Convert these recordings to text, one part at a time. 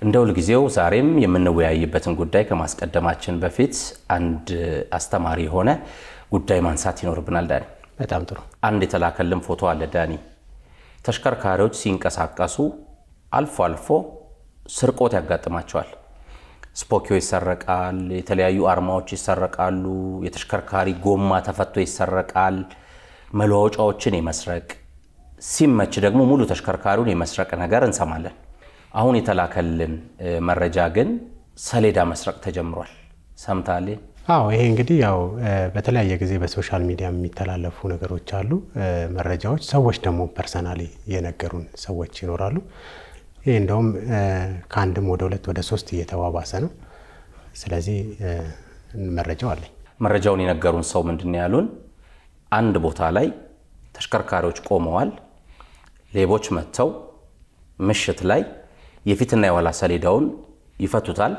እንደው ለጊዜው ዛሬም የምንወያይበትን ጉዳይ ከማስቀደማችን በፊት አንድ አስተማሪ ሆነ ጉዳይ ማንሳት ይኖርብናል ዳኒ። በጣም ጥሩ። አንድ የተላከልን ፎቶ አለ ዳኒ። ተሽከርካሪዎች ሲንቀሳቀሱ አልፎ አልፎ ስርቆት ያጋጥማቸዋል። ስፖኪዮ ይሰረቃል፣ የተለያዩ አርማዎች ይሰረቃሉ፣ የተሽከርካሪ ጎማ ተፈቶ ይሰረቃል፣ መለዋወጫዎችን የመስረቅ ሲመች ደግሞ ሙሉ ተሽከርካሪውን የመስረቅ ነገር እንሰማለን። አሁን የተላከልን መረጃ ግን ሰሌዳ መስረቅ ተጀምሯል። ሰምታለ? አዎ፣ ይሄ እንግዲህ ያው በተለያየ ጊዜ በሶሻል ሚዲያ የሚተላለፉ ነገሮች አሉ፣ መረጃዎች። ሰዎች ደግሞ ፐርሰናሊ የነገሩን ሰዎች ይኖራሉ። ይሄ እንደውም ከአንድም ወደ ሁለት ወደ ሶስት እየተባባሰ ነው። ስለዚህ መረጃው አለኝ። መረጃውን የነገሩን ሰው ምንድነው ያሉን? አንድ ቦታ ላይ ተሽከርካሪዎች ቆመዋል። ሌቦች መጥተው ምሽት ላይ የፊትና የኋላ ሰሌዳውን ይፈቱታል።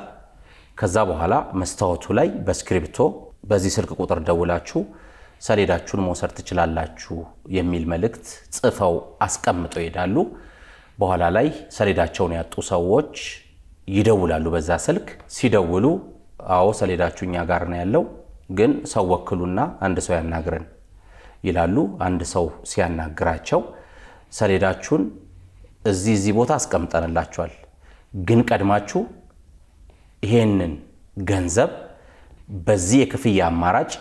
ከዛ በኋላ መስታወቱ ላይ በስክሪፕቶ በዚህ ስልክ ቁጥር ደውላችሁ ሰሌዳችሁን መውሰድ ትችላላችሁ የሚል መልእክት ጽፈው አስቀምጠው ይሄዳሉ። በኋላ ላይ ሰሌዳቸውን ያጡ ሰዎች ይደውላሉ። በዛ ስልክ ሲደውሉ አዎ ሰሌዳችሁ እኛ ጋር ነው ያለው፣ ግን ሰው ወክሉና አንድ ሰው ያናግረን ይላሉ። አንድ ሰው ሲያናግራቸው ሰሌዳችሁን እዚህ ቦታ አስቀምጠንላችኋል፣ ግን ቀድማችሁ ይሄንን ገንዘብ በዚህ የክፍያ አማራጭ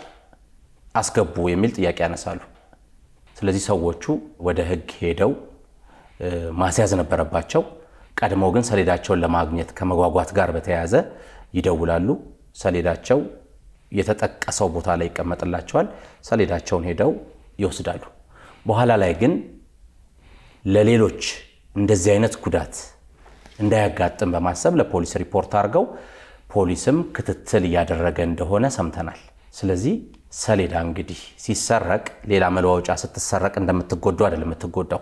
አስገቡ የሚል ጥያቄ ያነሳሉ። ስለዚህ ሰዎቹ ወደ ህግ ሄደው ማስያዝ ነበረባቸው። ቀድሞው ግን ሰሌዳቸውን ለማግኘት ከመጓጓት ጋር በተያያዘ ይደውላሉ። ሰሌዳቸው የተጠቀሰው ቦታ ላይ ይቀመጥላቸዋል። ሰሌዳቸውን ሄደው ይወስዳሉ። በኋላ ላይ ግን ለሌሎች እንደዚህ አይነት ጉዳት እንዳያጋጥም በማሰብ ለፖሊስ ሪፖርት አድርገው ፖሊስም ክትትል ያደረገ እንደሆነ ሰምተናል። ስለዚህ ሰሌዳ እንግዲህ ሲሰረቅ ሌላ መለዋወጫ ስትሰረቅ እንደምትጎዱ አይደለም የምትጎዳው።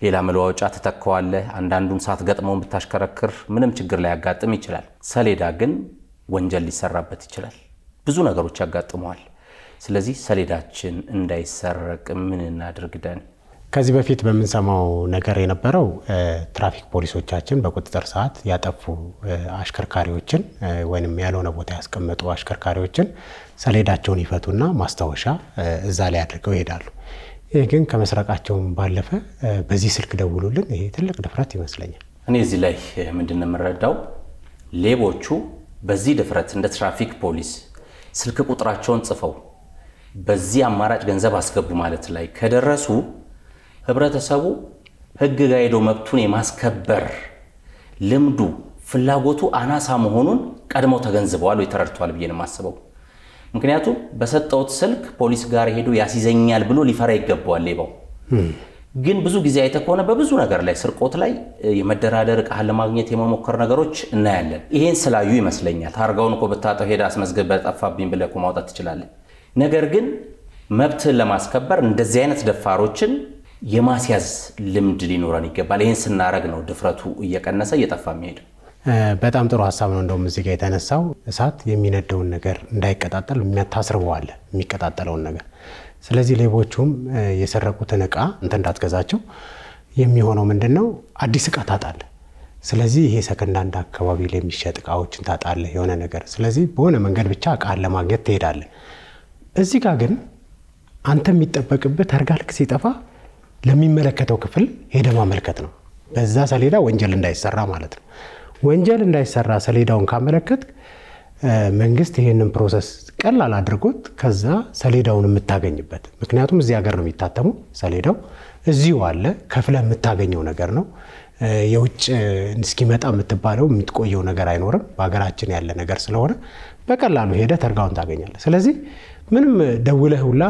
ሌላ መለዋወጫ ተተከዋለ፣ አንዳንዱን ሰዓት ገጥመው ብታሽከረክር ምንም ችግር ላይ ያጋጥም ይችላል። ሰሌዳ ግን ወንጀል ሊሰራበት ይችላል፣ ብዙ ነገሮች ያጋጥመዋል። ስለዚህ ሰሌዳችን እንዳይሰረቅ ምን እናድርግ ዳኒ? ከዚህ በፊት በመንሰማው ነገር የነበረው ትራፊክ ፖሊሶቻችን በቁጥጥር ሰዓት ያጠፉ አሽከርካሪዎችን ወይንም ያልሆነ ቦታ ያስቀመጡ አሽከርካሪዎችን ሰሌዳቸውን ይፈቱና ማስታወሻ እዛ ላይ አድርገው ይሄዳሉ። ይሄ ግን ከመስረቃቸውም ባለፈ በዚህ ስልክ ደውሉልን፣ ይሄ ትልቅ ድፍረት ይመስለኛል። እኔ እዚህ ላይ ምንድነው የምረዳው? ሌቦቹ በዚህ ድፍረት እንደ ትራፊክ ፖሊስ ስልክ ቁጥራቸውን ጽፈው በዚህ አማራጭ ገንዘብ አስገቡ ማለት ላይ ከደረሱ ህብረተሰቡ ህግ ጋር ሄዶ መብቱን የማስከበር ልምዱ ፍላጎቱ አናሳ መሆኑን ቀድመው ተገንዝበዋል ወይ ተረድቷል ብዬ ነው የማስበው። ምክንያቱም በሰጠውት ስልክ ፖሊስ ጋር ሄዶ ያሲዘኛል ብሎ ሊፈራ ይገባዋል ሌባው። ግን ብዙ ጊዜ አይተከሆነ በብዙ ነገር ላይ ስርቆት ላይ የመደራደር ቃል ለማግኘት የመሞከር ነገሮች እናያለን። ይሄን ስላዩ ይመስለኛል ታርጋውን እኮ በታጠው ሄዳ አስመዝገብ በጠፋብኝ ብለህ እኮ ማውጣት ትችላለህ። ነገር ግን መብትን ለማስከበር እንደዚህ አይነት ደፋሮችን የማስያዝ ልምድ ሊኖረን ይገባል። ይሄን ስናረግ ነው ድፍረቱ እየቀነሰ እየጠፋ የሚሄደው። በጣም ጥሩ ሀሳብ ነው። እንደውም እዚህ ጋር የተነሳው እሳት የሚነደውን ነገር እንዳይቀጣጠል የሚያታስርበዋል የሚቀጣጠለውን ነገር። ስለዚህ ሌቦቹም የሰረቁትን ዕቃ እንት እንዳትገዛቸው የሚሆነው ምንድነው? አዲስ ዕቃ ታጣለ። ስለዚህ ይሄ ሰከንድ ሃንድ አካባቢ ላይ የሚሸጥ ዕቃዎችን ታጣለ የሆነ ነገር። ስለዚህ በሆነ መንገድ ብቻ ዕቃን ለማግኘት ትሄዳለህ። እዚህ ጋር ግን አንተ የሚጠበቅብህ ተርጋልክ ሲጠፋ ለሚመለከተው ክፍል ሄደ ማመልከት ነው። በዛ ሰሌዳ ወንጀል እንዳይሰራ ማለት ነው። ወንጀል እንዳይሰራ ሰሌዳውን ካመለከት መንግስት ይሄንን ፕሮሰስ ቀላል አድርጎት ከዛ ሰሌዳውን የምታገኝበት። ምክንያቱም እዚህ ሀገር ነው የሚታተመው ሰሌዳው እዚሁ አለ፣ ከፍለ የምታገኘው ነገር ነው። የውጭ እስኪመጣ የምትባለው የምትቆየው ነገር አይኖርም። በሀገራችን ያለ ነገር ስለሆነ በቀላሉ ሄደ ተርጋውን ታገኛለህ። ስለዚህ ምንም ደውለህ ሁላ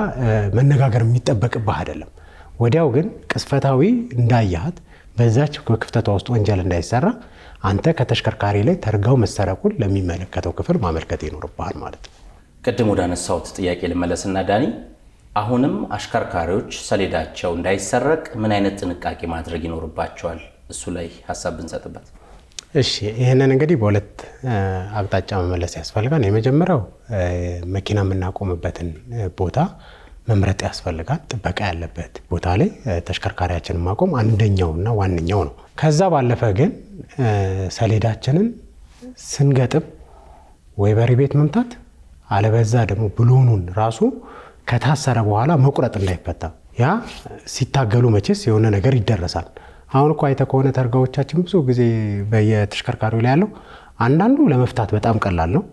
መነጋገር የሚጠበቅብህ አይደለም። ወዲያው ግን ቅስፈታዊ እንዳያት በዛች ክፍተቷ ውስጥ ወንጀል እንዳይሰራ አንተ ከተሽከርካሪ ላይ ተርጋው መሰረቁን ለሚመለከተው ክፍል ማመልከት ይኖርብሃል ማለት ነው። ቅድም ወደ አነሳሁት ጥያቄ ልመለስና ዳኒ፣ አሁንም አሽከርካሪዎች ሰሌዳቸው እንዳይሰረቅ ምን አይነት ጥንቃቄ ማድረግ ይኖርባቸዋል? እሱ ላይ ሐሳብ ብንሰጥበት። እሺ፣ ይሄንን እንግዲህ በሁለት አቅጣጫ መመለስ ያስፈልጋል። የመጀመሪያው መኪና የምናቆምበትን ቦታ መምረጥ ያስፈልጋል። ጥበቃ ያለበት ቦታ ላይ ተሽከርካሪያችንን ማቆም አንደኛውና ዋነኛው ነው። ከዛ ባለፈ ግን ሰሌዳችንን ስንገጥም ወይ በሪቤት መምታት አለበዛ ደግሞ ብሎኑን ራሱ ከታሰረ በኋላ መቁረጥ እንዳይፈታ ያ ሲታገሉ መቼስ የሆነ ነገር ይደረሳል። አሁን እኮ አይተ ከሆነ ተርጋዎቻችን ብዙ ጊዜ በየተሽከርካሪው ላይ ያለው አንዳንዱ ለመፍታት በጣም ቀላል ነው።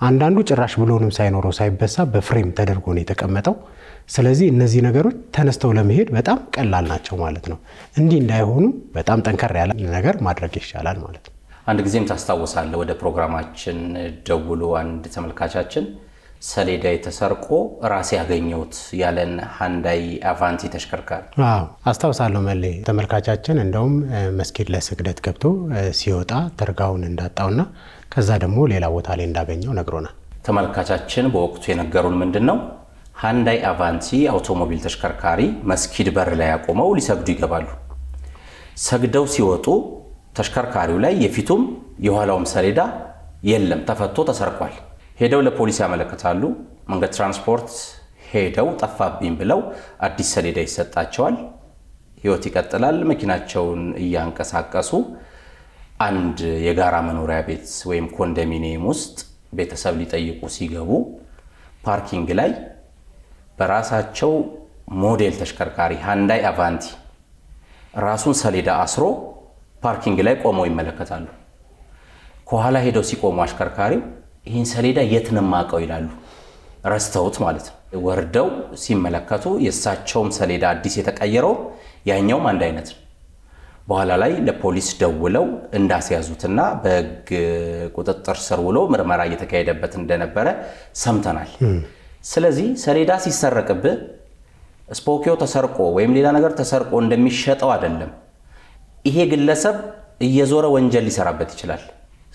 አንዳንዱ ጭራሽ ብሎንም ሳይኖረው ሳይበሳ በፍሬም ተደርጎ ነው የተቀመጠው። ስለዚህ እነዚህ ነገሮች ተነስተው ለመሄድ በጣም ቀላል ናቸው ማለት ነው። እንዲህ እንዳይሆኑ በጣም ጠንከር ያለ ነገር ማድረግ ይሻላል ማለት ነው። አንድ ጊዜም ታስታውሳለህ ወደ ፕሮግራማችን ደውሎ አንድ ተመልካቻችን ሰሌዳ ተሰርቆ ራሴ ያገኘሁት ያለን ሃንዳይ አቫንቲ ተሽከርካሪ አስታውሳለሁ። መሌ ተመልካቻችን እንደውም መስጊድ ለስግደት ገብቶ ሲወጣ ተርጋውን እንዳጣውና ከዛ ደግሞ ሌላ ቦታ ላይ እንዳገኘው ነግሮናል። ተመልካቻችን በወቅቱ የነገሩን ምንድነው ሃንዳይ አቫንቲ አውቶሞቢል ተሽከርካሪ መስጊድ በር ላይ ያቆመው ሊሰግዱ ይገባሉ። ሰግደው ሲወጡ ተሽከርካሪው ላይ የፊቱም የኋላውም ሰሌዳ የለም፣ ተፈቶ ተሰርቋል። ሄደው ለፖሊስ ያመለክታሉ። መንገድ ትራንስፖርት ሄደው ጠፋብኝ ብለው አዲስ ሰሌዳ ይሰጣቸዋል። ህይወት ይቀጥላል። መኪናቸውን እያንቀሳቀሱ አንድ የጋራ መኖሪያ ቤት ወይም ኮንዶሚኒየም ውስጥ ቤተሰብ ሊጠይቁ ሲገቡ ፓርኪንግ ላይ በራሳቸው ሞዴል ተሽከርካሪ ሃንዳይ አቫንቲ ራሱን ሰሌዳ አስሮ ፓርኪንግ ላይ ቆመው ይመለከታሉ። ከኋላ ሄደው ሲቆሙ አሽከርካሪው ይህን ሰሌዳ የት ነው ማቀው ይላሉ። ረስተውት ማለት ነው። ወርደው ሲመለከቱ የሳቸውም ሰሌዳ አዲስ የተቀየረው ያኛውም አንድ አይነት ነው። በኋላ ላይ ለፖሊስ ደውለው እንዳስያዙትና በህግ ቁጥጥር ስር ውሎ ምርመራ እየተካሄደበት እንደነበረ ሰምተናል። ስለዚህ ሰሌዳ ሲሰረቅብህ ስፖኪዮ ተሰርቆ ወይም ሌላ ነገር ተሰርቆ እንደሚሸጠው አይደለም። ይሄ ግለሰብ እየዞረ ወንጀል ሊሰራበት ይችላል።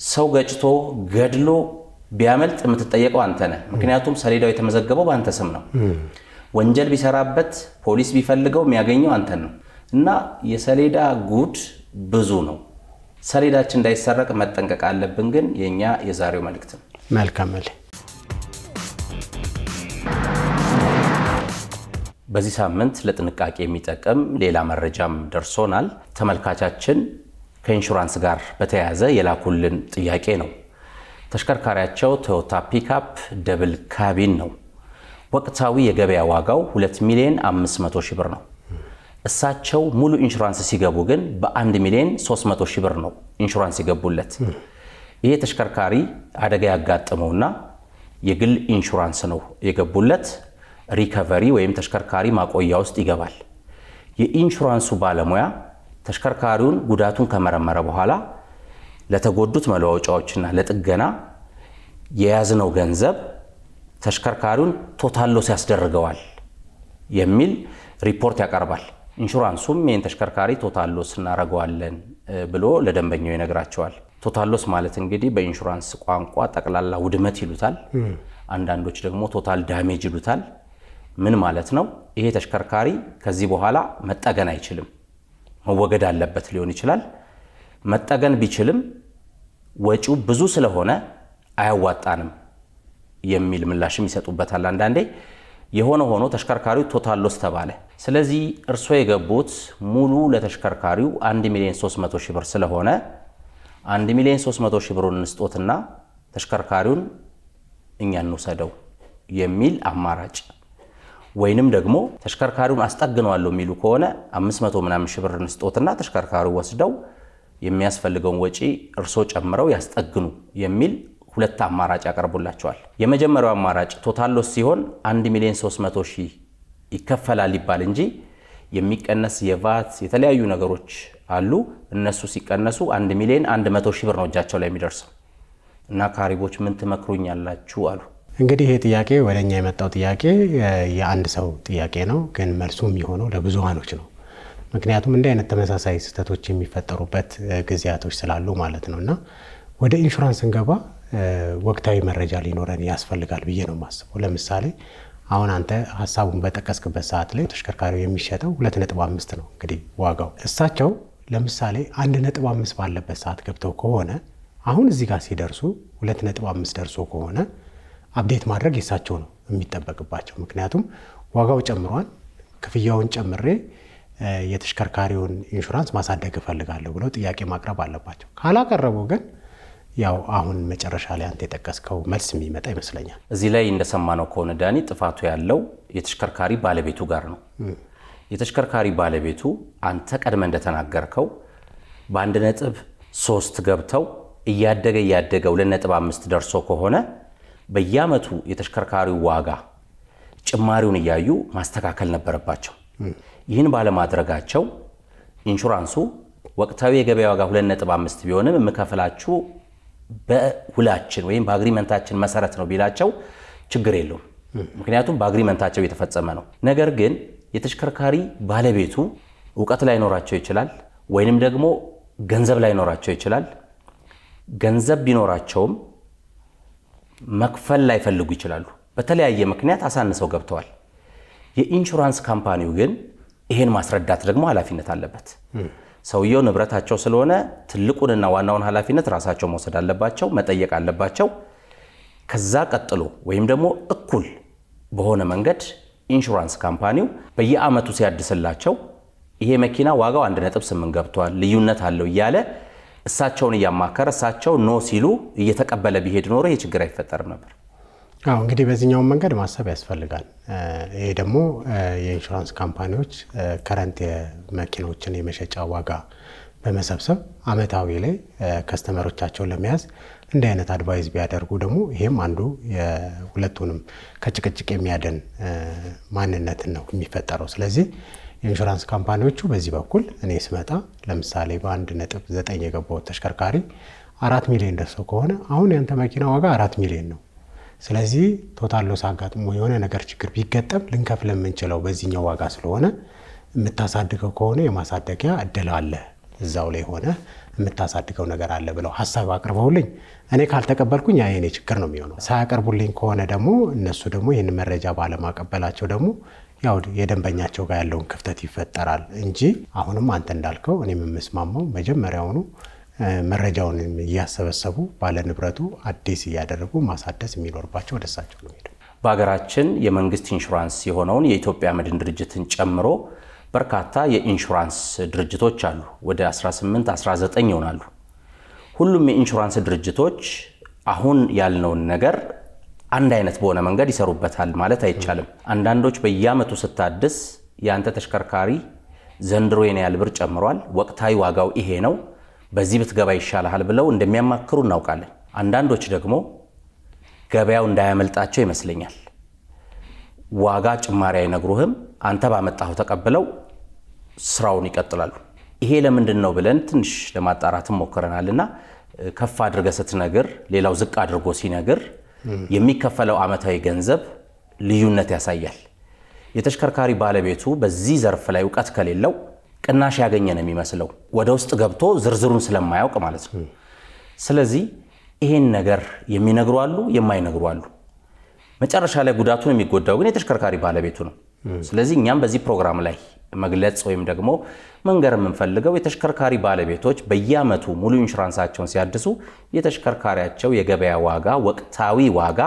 ሰው ገጭቶ ገድሎ ቢያመልጥ የምትጠየቀው አንተ ነህ። ምክንያቱም ሰሌዳው የተመዘገበው በአንተ ስም ነው። ወንጀል ቢሰራበት ፖሊስ ቢፈልገው የሚያገኘው አንተን ነው። እና የሰሌዳ ጉድ ብዙ ነው። ሰሌዳችን እንዳይሰረቅ መጠንቀቅ አለብን። ግን የኛ የዛሬው መልእክት ነው። መልካም። በዚህ ሳምንት ለጥንቃቄ የሚጠቅም ሌላ መረጃም ደርሶናል። ተመልካቻችን ከኢንሹራንስ ጋር በተያያዘ የላኩልን ጥያቄ ነው። ተሽከርካሪያቸው ቶዮታ ፒክአፕ ደብል ካቢን ነው። ወቅታዊ የገበያ ዋጋው 2,500,000 ብር ነው። እሳቸው ሙሉ ኢንሹራንስ ሲገቡ ግን በ1 ሚሊዮን 300 ሺህ ብር ነው ኢንሹራንስ ይገቡለት። ይሄ ተሽከርካሪ አደጋ ያጋጠመውና የግል ኢንሹራንስ ነው የገቡለት። ሪከቨሪ ወይም ተሽከርካሪ ማቆያ ውስጥ ይገባል። የኢንሹራንሱ ባለሙያ ተሽከርካሪውን ጉዳቱን ከመረመረ በኋላ ለተጎዱት መለዋወጫዎችና ለጥገና የያዝነው ገንዘብ ተሽከርካሪውን ቶታል ሎስ ያስደርገዋል የሚል ሪፖርት ያቀርባል። ኢንሹራንሱም ይህን ተሽከርካሪ ቶታል ሎስ እናደርገዋለን ብሎ ለደንበኛው ይነግራቸዋል። ቶታል ሎስ ማለት እንግዲህ በኢንሹራንስ ቋንቋ ጠቅላላ ውድመት ይሉታል። አንዳንዶች ደግሞ ቶታል ዳሜጅ ይሉታል። ምን ማለት ነው? ይሄ ተሽከርካሪ ከዚህ በኋላ መጠገን አይችልም፣ መወገድ አለበት ሊሆን ይችላል። መጠገን ቢችልም ወጪው ብዙ ስለሆነ አያዋጣንም የሚል ምላሽም ይሰጡበታል አንዳንዴ። የሆነ ሆኖ ተሽከርካሪው ቶታል ሎስ ተባለ። ስለዚህ እርሶ የገቡት ሙሉ ለተሽከርካሪው 1,300,000 ብር ስለሆነ 1,300,000 ብሩን እንስጦትና ተሽከርካሪውን እኛ እንውሰደው የሚል አማራጭ፣ ወይንም ደግሞ ተሽከርካሪውን አስጠግነዋለሁ የሚሉ ከሆነ 500 ምናምን ሺህ ብር እንስጦትና ተሽከርካሪው ወስደው የሚያስፈልገውን ወጪ እርሶ ጨምረው ያስጠግኑ የሚል ሁለት አማራጭ ያቀርቡላቸዋል። የመጀመሪያው አማራጭ ቶታል ሎስ ሲሆን 1,300,000 ይከፈላል ይባል እንጂ የሚቀነስ የቫት የተለያዩ ነገሮች አሉ። እነሱ ሲቀነሱ 1,100,000 ብር ነው እጃቸው ላይ የሚደርሰው። እና ካሪቦች ምን ትመክሩኛላችሁ አሉ። እንግዲህ ይሄ ጥያቄ ወደኛ የመጣው ጥያቄ የአንድ ሰው ጥያቄ ነው፣ ግን መልሱ የሚሆነው ለብዙሃኖች ነው። ምክንያቱም እንዲህ አይነት ተመሳሳይ ስህተቶች የሚፈጠሩበት ጊዜያቶች ስላሉ ማለት ነውና ወደ ኢንሹራንስ እንገባ ወቅታዊ መረጃ ሊኖረን ያስፈልጋል ብዬ ነው ማስበው። ለምሳሌ አሁን አንተ ሐሳቡን በተቀስክበት ሰዓት ላይ ተሽከርካሪው የሚሸጠው 2.5 ነው እንግዲህ ዋጋው። እሳቸው ለምሳሌ 1.5 ባለበት ሰዓት ገብተው ከሆነ አሁን እዚህ ጋር ሲደርሱ 2.5 ደርሶ ከሆነ አፕዴት ማድረግ የሳቸው ነው የሚጠበቅባቸው። ምክንያቱም ዋጋው ጨምሯል፣ ክፍያውን ጨምሬ የተሽከርካሪውን ኢንሹራንስ ማሳደግ እፈልጋለሁ ብለው ጥያቄ ማቅረብ አለባቸው። ካላቀረቡ ግን ያው አሁን መጨረሻ ላይ አንተ የጠቀስከው መልስ የሚመጣ ይመስለኛል። እዚህ ላይ እንደሰማነው ከሆነ ዳኒ ጥፋቱ ያለው የተሽከርካሪ ባለቤቱ ጋር ነው። የተሽከርካሪ ባለቤቱ አንተ ቀድመ እንደተናገርከው በ1.3 ገብተው እያደገ 2.5 ደርሶ ከሆነ በየአመቱ የተሽከርካሪው ዋጋ ጭማሪውን እያዩ ማስተካከል ነበረባቸው። ይህን ባለማድረጋቸው ኢንሹራንሱ ወቅታዊ የገበያ ዋጋ 2.5 ቢሆንም የምከፍላችሁ በሁላችን ወይም በአግሪመንታችን መሰረት ነው ቢላቸው ችግር የለውም። ምክንያቱም በአግሪመንታቸው የተፈጸመ ነው። ነገር ግን የተሽከርካሪ ባለቤቱ ዕውቀት ላይ ኖራቸው ይችላል ወይንም ደግሞ ገንዘብ ላይ ኖራቸው ይችላል። ገንዘብ ቢኖራቸውም መክፈል ላይ ፈልጉ ይችላሉ። በተለያየ ምክንያት አሳንሰው ገብተዋል። የኢንሹራንስ ካምፓኒው ግን ይሄን ማስረዳት ደግሞ ኃላፊነት አለበት። ሰውየው ንብረታቸው ስለሆነ ትልቁንና ዋናውን ኃላፊነት ራሳቸው መውሰድ አለባቸው፣ መጠየቅ አለባቸው። ከዛ ቀጥሎ ወይም ደግሞ እኩል በሆነ መንገድ ኢንሹራንስ ካምፓኒው በየአመቱ ሲያድስላቸው ይሄ መኪና ዋጋው 1.8 ገብቷል ልዩነት አለው እያለ እሳቸውን እያማከረ እሳቸው ኖ ሲሉ እየተቀበለ ቢሄድ ኖሮ ይሄ ችግር አይፈጠርም ነበር። እንግዲህ በዚህኛው መንገድ ማሰብ ያስፈልጋል። ይሄ ደግሞ የኢንሹራንስ ካምፓኒዎች ከረንት የመኪናዎችን የመሸጫ ዋጋ በመሰብሰብ አመታዊ ላይ ከስተመሮቻቸውን ለመያዝ እንዲህ አይነት አድቫይስ ቢያደርጉ ደግሞ ይሄም አንዱ የሁለቱንም ከጭቅጭቅ የሚያደን ማንነትን ነው የሚፈጠረው። ስለዚህ የኢንሹራንስ ካምፓኒዎቹ በዚህ በኩል እኔ ስመጣ ለምሳሌ በ1.9 የገባው ተሽከርካሪ 4 ሚሊዮን ደርሶ ከሆነ አሁን ያንተ መኪና ዋጋ 4 ሚሊዮን ነው። ስለዚህ ቶታል ሎስ አጋጥሞ የሆነ ነገር ችግር ቢገጠም ልንከፍል የምንችለው በዚህኛው ዋጋ ስለሆነ የምታሳድገው ከሆነ የማሳደጊያ እድል አለ፣ እዛው ላይ ሆነ የምታሳድገው ነገር አለ ብለው ሐሳብ አቅርበውልኝ እኔ ካልተቀበልኩኝ ያ የኔ ችግር ነው የሚሆነው። ሳያቀርቡልኝ ከሆነ ደግሞ እነሱ ደግሞ ይህን መረጃ ባለማቀበላቸው ደግሞ ያው የደንበኛቸው ጋር ያለውን ክፍተት ይፈጠራል እንጂ አሁንም አንተ እንዳልከው እኔም የምስማማው መጀመሪያውኑ መረጃውን እያሰበሰቡ ባለ ንብረቱ አዲስ እያደረጉ ማሳደስ የሚኖርባቸው ወደሳቸው ነው ሄዱ። በአገራችን የመንግስት ኢንሹራንስ የሆነውን የኢትዮጵያ መድን ድርጅትን ጨምሮ በርካታ የኢንሹራንስ ድርጅቶች አሉ። ወደ 18 19 ይሆናሉ። ሁሉም የኢንሹራንስ ድርጅቶች አሁን ያልነውን ነገር አንድ አይነት በሆነ መንገድ ይሰሩበታል ማለት አይቻልም። አንዳንዶች በየአመቱ ስታድስ ያንተ ተሽከርካሪ ዘንድሮ የኔ ያህል ብር ጨምሯል፣ ወቅታዊ ዋጋው ይሄ ነው፣ በዚህ ብትገባ ይሻላል ብለው እንደሚያማክሩ እናውቃለን። አንዳንዶች ደግሞ ገበያው እንዳያመልጣቸው ይመስለኛል ዋጋ ጭማሪ አይነግሩህም፣ አንተ ባመጣው ተቀበለው ስራውን ይቀጥላሉ። ይሄ ለምንድን ነው ብለን ትንሽ ለማጣራት ሞክረናልና ከፍ አድርገህ ስትነግር ሌላው ዝቅ አድርጎ ሲነግር የሚከፈለው አመታዊ ገንዘብ ልዩነት ያሳያል። የተሽከርካሪ ባለቤቱ በዚህ ዘርፍ ላይ ዕውቀት ከሌለው ቅናሽ ያገኘ ነው የሚመስለው ወደ ውስጥ ገብቶ ዝርዝሩን ስለማያውቅ ማለት ነው። ስለዚህ ይሄን ነገር የሚነግሩ አሉ፣ የማይነግሩ አሉ። መጨረሻ ላይ ጉዳቱን የሚጎዳው ግን የተሽከርካሪ ባለቤቱ ነው። ስለዚህ እኛም በዚህ ፕሮግራም ላይ መግለጽ ወይም ደግሞ መንገር የምንፈልገው የተሽከርካሪ ባለቤቶች በየአመቱ ሙሉ ኢንሹራንሳቸውን ሲያድሱ የተሽከርካሪያቸው የገበያ ዋጋ ወቅታዊ ዋጋ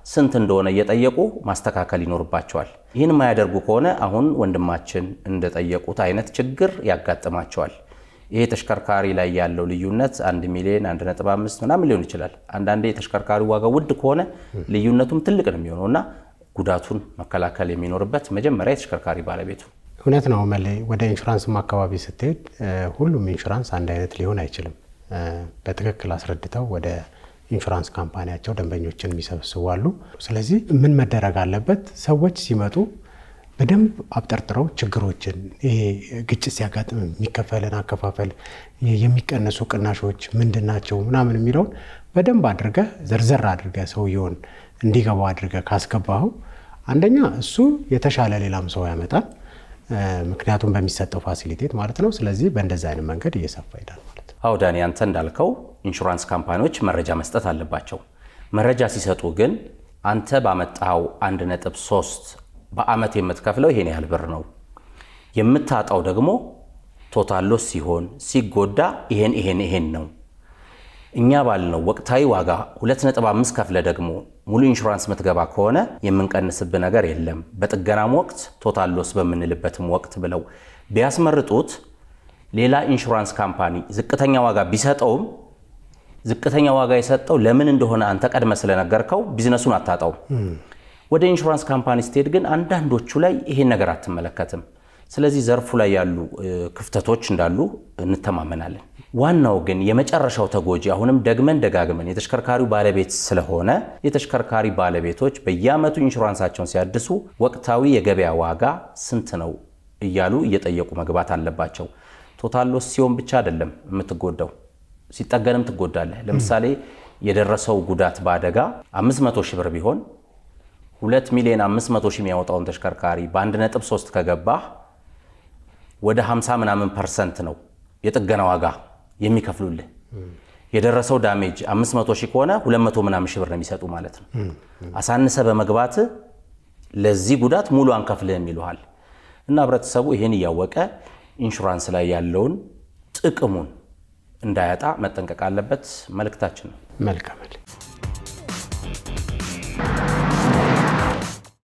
ስንት እንደሆነ እየጠየቁ ማስተካከል ይኖርባቸዋል። ይህን የማያደርጉ ከሆነ አሁን ወንድማችን እንደጠየቁት አይነት ችግር ያጋጥማቸዋል። ይሄ ተሽከርካሪ ላይ ያለው ልዩነት 1 ሚሊዮን 1.5 ምናምን ሊሆን ይችላል። አንዳንዴ የተሽከርካሪ ዋጋ ውድ ከሆነ ልዩነቱም ትልቅ ነው የሚሆነውና ጉዳቱን መከላከል የሚኖርበት መጀመሪያ የተሽከርካሪ ባለቤቱ። እውነት ነው መለይ። ወደ ኢንሹራንስ አካባቢ ስትሄድ ሁሉም ኢንሹራንስ አንድ አይነት ሊሆን አይችልም። በትክክል አስረድተው ወደ ኢንሹራንስ ካምፓኒያቸው ደንበኞችን የሚሰብስቡ አሉ። ስለዚህ ምን መደረግ አለበት? ሰዎች ሲመጡ በደንብ አብጠርጥረው ችግሮችን ይሄ ግጭት ሲያጋጥም የሚከፈለን አከፋፈል የሚቀነሱ ቅናሾች ምንድናቸው ምናምን የሚለውን በደንብ አድርገህ ዘርዘር አድርገህ ሰውየውን እንዲገባው አድርገህ ካስገባው አንደኛ እሱ የተሻለ ሌላም ሰው ያመጣል፣ ምክንያቱም በሚሰጠው ፋሲሊቴት ማለት ነው። ስለዚህ በእንደዛ አይነት መንገድ እየሰፋ ይላል ማለት ነው። አው ዳኒ አንተ እንዳልከው ኢንሹራንስ ካምፓኒዎች መረጃ መስጠት አለባቸው። መረጃ ሲሰጡ ግን አንተ ባመጣው 1.3 በአመት የምትከፍለው ይሄን ያህል ብር ነው፣ የምታጣው ደግሞ ቶታል ሎስ ሲሆን ሲጎዳ ይሄን ነው፣ እኛ ባልነው ወቅታዊ ዋጋ 2.5 ከፍለ ደግሞ ሙሉ ኢንሹራንስ ምትገባ ከሆነ የምንቀንስብ ነገር የለም በጥገናም ወቅት ቶታል ሎስ በመንልበትም ወቅት ብለው ቢያስመርጡት ሌላ ኢንሹራንስ ካምፓኒ ዝቅተኛ ዋጋ ቢሰጠውም ዝቅተኛ ዋጋ የሰጠው ለምን እንደሆነ አንተ ቀድመ ስለነገርከው ቢዝነሱን አታጣው ወደ ኢንሹራንስ ካምፓኒ ስትሄድ ግን አንዳንዶቹ ላይ ይሄን ነገር አትመለከትም ስለዚህ ዘርፉ ላይ ያሉ ክፍተቶች እንዳሉ እንተማመናለን ዋናው ግን የመጨረሻው ተጎጂ አሁንም ደግመን ደጋግመን የተሽከርካሪው ባለቤት ስለሆነ የተሽከርካሪ ባለቤቶች በየአመቱ ኢንሹራንሳቸውን ሲያድሱ ወቅታዊ የገበያ ዋጋ ስንት ነው እያሉ እየጠየቁ መግባት አለባቸው ቶታል ሎስ ሲሆን ብቻ አይደለም የምትጎዳው ሲጠገንም ትጎዳለህ ለምሳሌ የደረሰው ጉዳት ባደጋ 500 ሺህ ብር ቢሆን 2 ሚሊዮን 500 ሺህ የሚያወጣውን ተሽከርካሪ በ1.3 ከገባህ ወደ 50 ምናምን % ነው የጥገና ዋጋ የሚከፍሉልህ የደረሰው ዳሜጅ 500 ሺህ ከሆነ 200 ምናምን ሺህ ብር ነው የሚሰጡ ማለት ነው አሳንሰ በመግባት ለዚህ ጉዳት ሙሉ አንከፍልህም ይሉሃል እና ህብረተሰቡ ይሄን ያወቀ ኢንሹራንስ ላይ ያለውን ጥቅሙን እንዳያጣ መጠንቀቅ አለበት መልክታችን ነው መልካም